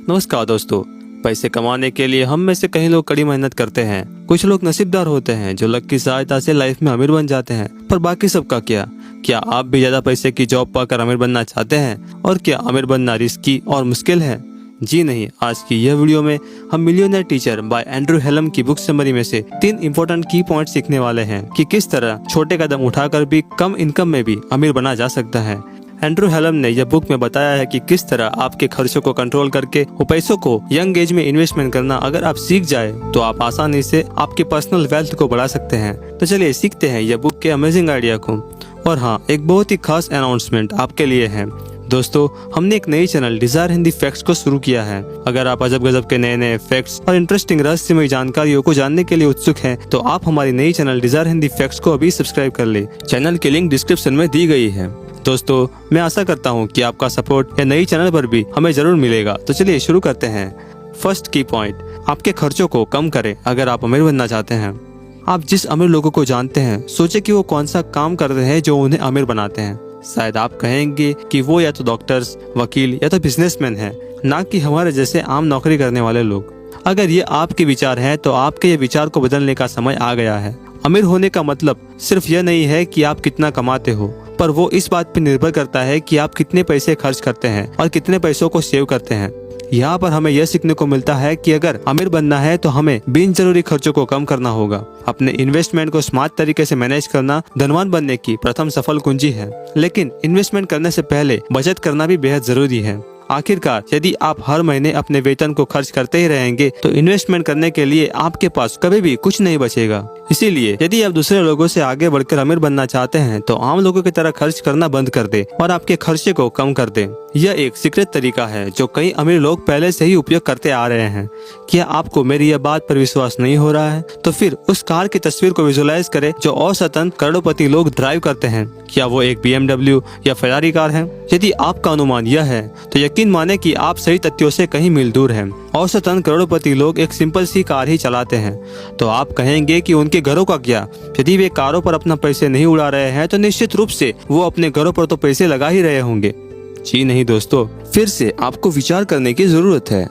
नमस्कार दोस्तों। पैसे कमाने के लिए हम में से कई लोग कड़ी मेहनत करते हैं। कुछ लोग नसीबदार होते हैं जो लक की सहायता से लाइफ में अमीर बन जाते हैं। पर बाकी सबका क्या आप भी ज्यादा पैसे की जॉब पाकर अमीर बनना चाहते हैं? और क्या अमीर बनना रिस्की और मुश्किल है? जी नहीं। आज की यह वीडियो में हम मिलियनेयर टीचर बाय एंड्रू हेलम की बुक समरी में से 3 इंपॉर्टेंट की पॉइंट सीखने वाले हैं कि किस तरह छोटे कदम उठाकर भी कम इनकम में भी अमीर बना जा सकता है। एंड्रू हेलम ने यह बुक में बताया है कि किस तरह आपके खर्चों को कंट्रोल करके वो पैसों को यंग एज में इन्वेस्टमेंट करना अगर आप सीख जाए तो आप आसानी से आपके पर्सनल वेल्थ को बढ़ा सकते हैं। तो चलिए सीखते हैं यह बुक के अमेजिंग आइडिया को। और हाँ, एक बहुत ही खास अनाउंसमेंट आपके लिए है दोस्तों। हमने एक नई चैनल डिजायर हिंदी फैक्ट्स को शुरू किया है। अगर आप अजब गजब के नए नए फैक्ट्स और इंटरेस्टिंग रहस्यमय जानकारियों को जानने के लिए उत्सुक हैं, तो आप हमारी नई चैनल डिजायर हिंदी फैक्ट्स को अभी सब्सक्राइब कर ले। चैनल की लिंक डिस्क्रिप्शन में दी गई है। दोस्तों, मैं आशा करता हूँ कि आपका सपोर्ट या नई चैनल पर भी हमें जरूर मिलेगा। तो चलिए शुरू करते हैं। फर्स्ट की पॉइंट, आपके खर्चों को कम करें अगर आप अमीर बनना चाहते हैं। आप जिस अमीर लोगों को जानते हैं, सोचे कि वो कौन सा काम करते हैं जो उन्हें अमीर बनाते हैं। शायद आप कहेंगे कि वो या तो डॉक्टर्स, वकील या तो बिजनेसमैन हैं, ना कि हमारे जैसे आम नौकरी करने वाले लोग। अगर ये आपके विचार हैं तो आपके ये विचार को बदलने का समय आ गया है। अमीर होने का मतलब सिर्फ यह नहीं है कि आप कितना कमाते हो, पर वो इस बात पर निर्भर करता है कि आप कितने पैसे खर्च करते हैं और कितने पैसों को सेव करते हैं। यहाँ पर हमें यह सीखने को मिलता है कि अगर अमीर बनना है तो हमें बिन जरूरी खर्चों को कम करना होगा। अपने इन्वेस्टमेंट को स्मार्ट तरीके से मैनेज करना धनवान बनने की प्रथम सफल कुंजी है। लेकिन इन्वेस्टमेंट करने से पहले बचत करना भी बेहद जरूरी है। आखिरकार यदि आप हर महीने अपने वेतन को खर्च करते ही रहेंगे तो इन्वेस्टमेंट करने के लिए आपके पास कभी भी कुछ नहीं बचेगा। इसीलिए यदि आप दूसरे लोगों से आगे बढ़कर अमीर बनना चाहते हैं तो आम लोगों की तरह खर्च करना बंद कर दे और आपके खर्चे को कम कर दे। यह एक सीक्रेट तरीका है जो कई अमीर लोग पहले से ही उपयोग करते आ रहे हैं। क्या आपको मेरी यह बात पर विश्वास नहीं हो रहा है? तो फिर उस कार की तस्वीर को विजुअलाइज करें जो औसतन करोड़पति लोग ड्राइव करते हैं। क्या वो एक BMW या फेरारी कार है? यदि आपका अनुमान यह है तो यकीन माने कि आप सही तथ्यों से कहीं मील दूर हैं। औसतन करोड़पति लोग एक सिंपल सी कार ही चलाते हैं। तो आप कहेंगे कि उनके घरों का क्या? यदि वे कारों पर अपना पैसे नहीं उड़ा रहे हैं तो निश्चित रूप से वो अपने घरों पर तो पैसे लगा ही रहे होंगे। जी नहीं दोस्तों, फिर से आपको विचार करने की जरूरत है।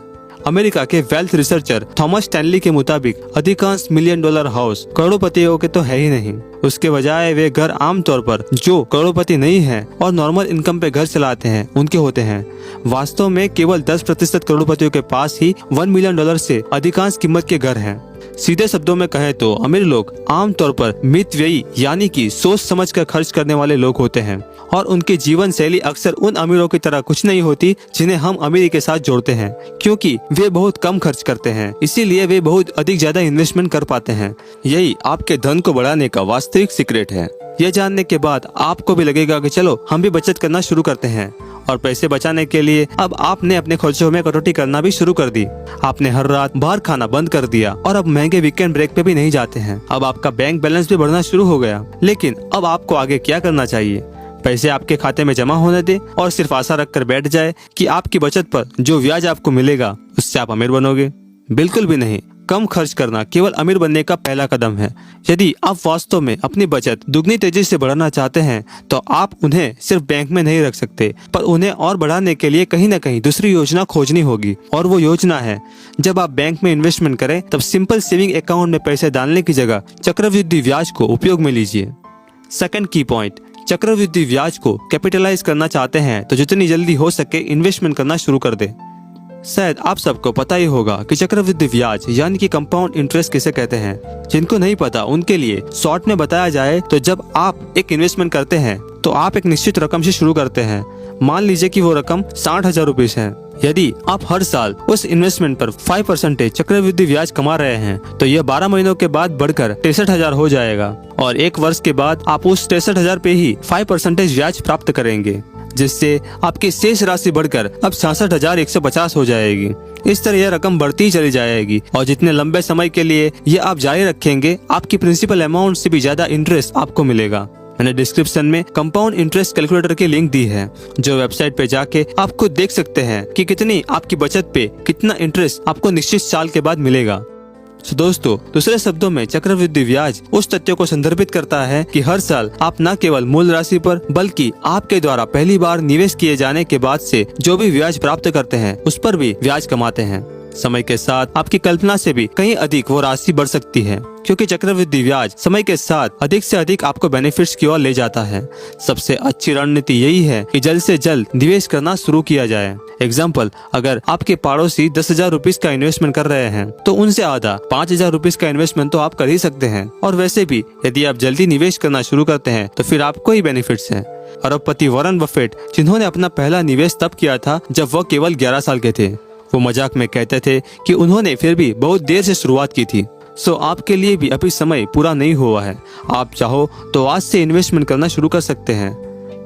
अमेरिका के वेल्थ रिसर्चर थॉमस स्टैनली के मुताबिक अधिकांश $1 मिलियन हाउस करोड़पतियों के तो है ही नहीं। उसके बजाय वे घर आमतौर पर जो करोड़पति नहीं है और नॉर्मल इनकम पे घर चलाते हैं उनके होते हैं। वास्तव में केवल 10% करोड़पतियों के पास ही $1 मिलियन से अधिकांश कीमत के घर हैं। सीधे शब्दों में कहें तो अमीर लोग आमतौर पर मितव्ययी यानी कि सोच समझ कर खर्च करने वाले लोग होते हैं और उनकी जीवन शैली अक्सर उन अमीरों की तरह कुछ नहीं होती जिन्हें हम अमीरी के साथ जोड़ते हैं, क्योंकि वे बहुत कम खर्च करते हैं। इसीलिए वे बहुत अधिक ज्यादा इन्वेस्टमेंट कर पाते हैं। यही आपके धन को बढ़ाने का वास्तविक सीक्रेट है। यह जानने के बाद आपको भी लगेगा कि चलो हम भी बचत करना शुरू करते हैं। और पैसे बचाने के लिए अब आपने अपने खर्चों में कटौती करना भी शुरू कर दी। आपने हर रात बाहर खाना बंद कर दिया और अब महंगे वीकेंड ब्रेक पे भी नहीं जाते हैं। अब आपका बैंक बैलेंस भी बढ़ना शुरू हो गया। लेकिन अब आपको आगे क्या करना चाहिए? पैसे आपके खाते में जमा होने दे और सिर्फ आशा रखकर बैठ जाए कि आपकी बचत पर जो ब्याज आपको मिलेगा उससे आप अमीर बनोगे? बिल्कुल भी नहीं। कम खर्च करना केवल अमीर बनने का पहला कदम है। यदि आप वास्तव में अपनी बचत दुगनी तेजी से बढ़ाना चाहते हैं तो आप उन्हें सिर्फ बैंक में नहीं रख सकते, पर उन्हें और बढ़ाने के लिए कहीं न कहीं दूसरी योजना खोजनी होगी। और वो योजना है, जब आप बैंक में इन्वेस्टमेंट करें तब सिंपल सेविंग अकाउंट में पैसे डालने की जगह चक्रवृद्धि ब्याज को उपयोग में लीजिए। सेकंड की पॉइंट, चक्रवृद्धि ब्याज को कैपिटलाइज करना चाहते हैं तो जितनी जल्दी हो सके इन्वेस्टमेंट करना शुरू कर दे। शायद आप सबको पता ही होगा कि चक्रवृद्धि ब्याज यानी कि कंपाउंड इंटरेस्ट किसे कहते हैं। जिनको नहीं पता उनके लिए शॉर्ट में बताया जाए तो जब आप एक इन्वेस्टमेंट करते हैं तो आप एक निश्चित रकम से शुरू करते हैं। मान लीजिए कि वो रकम 60,000 रुपए है। यदि आप हर साल उस इन्वेस्टमेंट पर 5% चक्रवृद्धि ब्याज कमा रहे हैं तो यह 12 महीनों के बाद बढ़कर 63,000 हो जाएगा और 1 वर्ष के बाद आप उस 63,000 पे ही 5% ब्याज प्राप्त करेंगे, जिससे आपकी शेष राशि बढ़कर अब 66,150 हो जाएगी। इस तरह यह रकम बढ़ती चली जाएगी और जितने लंबे समय के लिए ये आप जारी रखेंगे आपकी प्रिंसिपल अमाउंट से भी ज्यादा इंटरेस्ट आपको मिलेगा। मैंने डिस्क्रिप्शन में कंपाउंड इंटरेस्ट कैलकुलेटर की लिंक दी है, जो वेबसाइट पे जाके आप खुद देख सकते हैं कि कितनी आपकी बचत पे कितना इंटरेस्ट आपको निश्चित साल के बाद मिलेगा। तो दोस्तों, दूसरे शब्दों में चक्रवृद्धि ब्याज उस तथ्य को संदर्भित करता है कि हर साल आप न केवल मूल राशि पर बल्कि आपके द्वारा पहली बार निवेश किए जाने के बाद से जो भी ब्याज प्राप्त करते हैं उस पर भी ब्याज कमाते हैं। समय के साथ आपकी कल्पना से भी कहीं अधिक वो राशि बढ़ सकती है, क्योंकि चक्रवृद्धि ब्याज समय के साथ अधिक से अधिक आपको बेनिफिट्स की ओर ले जाता है। सबसे अच्छी रणनीति यही है कि जल्द से जल्द निवेश करना शुरू किया जाए। एग्जाम्पल, अगर आपके पड़ोसी 10,000 रुपीज का इन्वेस्टमेंट कर रहे हैं तो उनसे आधा 5,000 रुपीज का इन्वेस्टमेंट तो आप कर ही सकते हैं। और वैसे भी यदि आप जल्दी निवेश करना शुरू करते हैं तो फिर आपको ही बेनिफिट्स हैं। अरबपति वॉरेन बफेट, जिन्होंने अपना पहला निवेश तब किया था जब वह केवल 11 साल के थे, वो मजाक में कहते थे कि उन्होंने फिर भी बहुत देर से शुरुआत की थी। सो आपके लिए भी अभी समय पूरा नहीं हुआ है। आप चाहो तो आज से इन्वेस्टमेंट करना शुरू कर सकते हैं।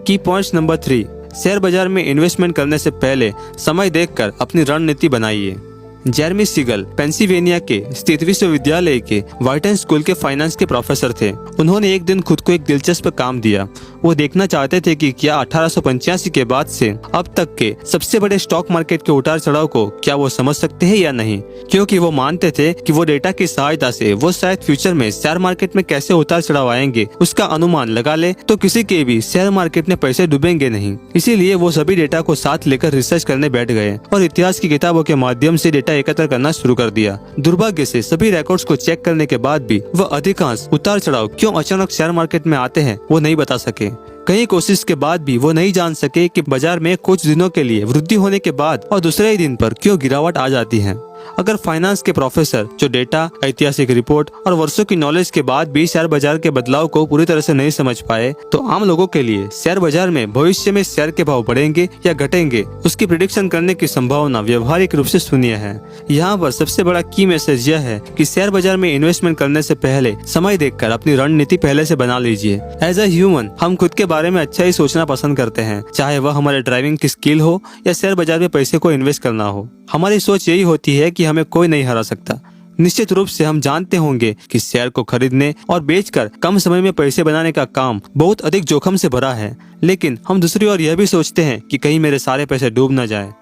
की पॉइंट्स नंबर 3, शेयर बाजार में इन्वेस्टमेंट करने से पहले समय देखकर अपनी रणनीति बनाइए। जेरेमी सीगल पेंसिल्वेनिया के स्थित विश्वविद्यालय के व्हाइटन स्कूल के फाइनेंस के प्रोफेसर थे। उन्होंने एक दिन खुद को एक दिलचस्प काम दिया। वो देखना चाहते थे कि क्या 1885 के बाद से अब तक के सबसे बड़े स्टॉक मार्केट के उतार चढ़ाव को क्या वो समझ सकते हैं या नहीं, क्योंकि वो मानते थे कि वो डेटा की सहायता से वो शायद फ्यूचर में शेयर मार्केट में कैसे उतार चढ़ाव आएंगे उसका अनुमान लगा ले तो किसी के भी शेयर मार्केट में पैसे डूबेंगे नहीं। इसीलिए वो सभी डेटा को साथ लेकर रिसर्च करने बैठ गए और इतिहास की किताबों के माध्यम से डेटा एकत्र करना शुरू कर दिया। दुर्भाग्य से सभी रिकॉर्ड्स को चेक करने के बाद भी वह अधिकांश उतार चढ़ाव क्यों अचानक शेयर मार्केट में आते हैं वो नहीं बता सके। कई कोशिश के बाद भी वो नहीं जान सके कि बाजार में कुछ दिनों के लिए वृद्धि होने के बाद और दूसरे ही दिन पर क्यों गिरावट आ जाती है। अगर फाइनेंस के प्रोफेसर जो डेटा, ऐतिहासिक रिपोर्ट और वर्षों की नॉलेज के बाद भी शेयर बाजार के बदलाव को पूरी तरह से नहीं समझ पाए तो आम लोगों के लिए शेयर बाजार में भविष्य में शेयर के भाव बढ़ेंगे या घटेंगे उसकी प्रिडिक्शन करने की संभावना व्यवहारिक रूप से शून्य है। यहाँ पर सबसे बड़ा की मैसेज यह है कि शेयर बाजार में इन्वेस्टमेंट करने से पहले समय देखकर अपनी रणनीति पहले से बना लीजिए। एज अ ह्यूमन हम खुद के बारे में अच्छा ही सोचना पसंद करते हैं, चाहे वह हमारे ड्राइविंग की स्किल हो या शेयर बाजार में पैसे को इन्वेस्ट करना हो। हमारी सोच यही होती है कि हमें कोई नहीं हरा सकता। निश्चित रूप से हम जानते होंगे कि शेयर को खरीदने और बेचकर कम समय में पैसे बनाने का काम बहुत अधिक जोखिम से भरा है, लेकिन हम दूसरी ओर यह भी सोचते हैं कि कहीं मेरे सारे पैसे डूब न जाए।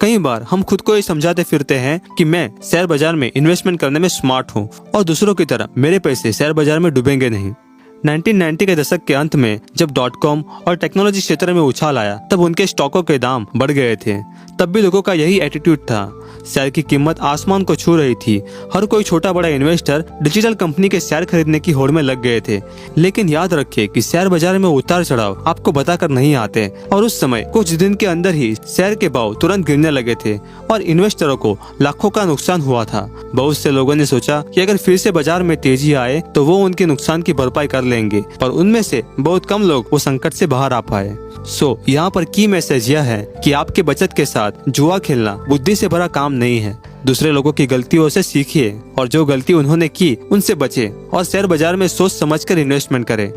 कई बार हम खुद को ये समझाते फिरते हैं कि मैं शेयर बाजार में इन्वेस्टमेंट करने में स्मार्ट हूँ और दूसरों की तरह मेरे पैसे शेयर बाजार में डूबेंगे नहीं। 1990 के दशक के अंत में जब .com और टेक्नोलॉजी क्षेत्र में उछाल आया तब उनके स्टॉकों के दाम बढ़ गए थे। तब भी लोगों का यही एटीट्यूड था। शेयर की कीमत आसमान को छू रही थी। हर कोई छोटा बड़ा इन्वेस्टर डिजिटल कंपनी के शेयर खरीदने की होड़ में लग गए थे। लेकिन याद रखिए कि शेयर बाजार में उतार चढ़ाव आपको बताकर नहीं आते और उस समय कुछ दिन के अंदर ही शेयर के भाव तुरंत गिरने लगे थे और इन्वेस्टरों को लाखों का नुकसान हुआ था। बहुत से लोगों ने सोचा कि अगर फिर से बाजार में तेजी आए तो वो उनके नुकसान की भरपाई कर लेंगे, पर उनमें से बहुत कम लोग वो संकट से बाहर आ पाए। यहाँ पर की मैसेज यह है कि आपके बचत के साथ जुआ खेलना बुद्धि से भरा काम नहीं है। दूसरे लोगों की गलतियों से सीखिए और जो गलती उन्होंने की उनसे बचे और शेयर बाजार में सोच समझकर इन्वेस्टमेंट करें।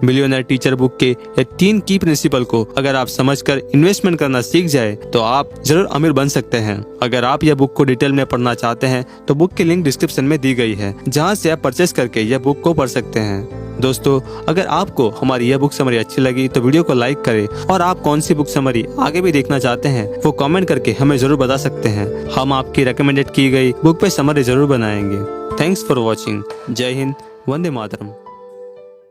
मिलियनेयर टीचर बुक के ये 3 की प्रिंसिपल को अगर आप समझकर इन्वेस्टमेंट करना सीख जाए तो आप जरूर अमीर बन सकते हैं। अगर आप यह बुक को डिटेल में पढ़ना चाहते हैं तो बुक की लिंक डिस्क्रिप्शन में दी गई है, जहां से आप परचेस करके यह बुक को पढ़ सकते हैं। दोस्तों, अगर आपको हमारी यह बुक समरी अच्छी लगी तो वीडियो को लाइक करें और आप कौन सी बुक समरी आगे भी देखना चाहते हैं वो कमेंट करके हमें जरूर बता सकते हैं। हम आपकी रिकमेंडेड की गई बुक पे समरी जरूर बनाएंगे। Thanks for watching. जय हिंद, वंदे मातरम।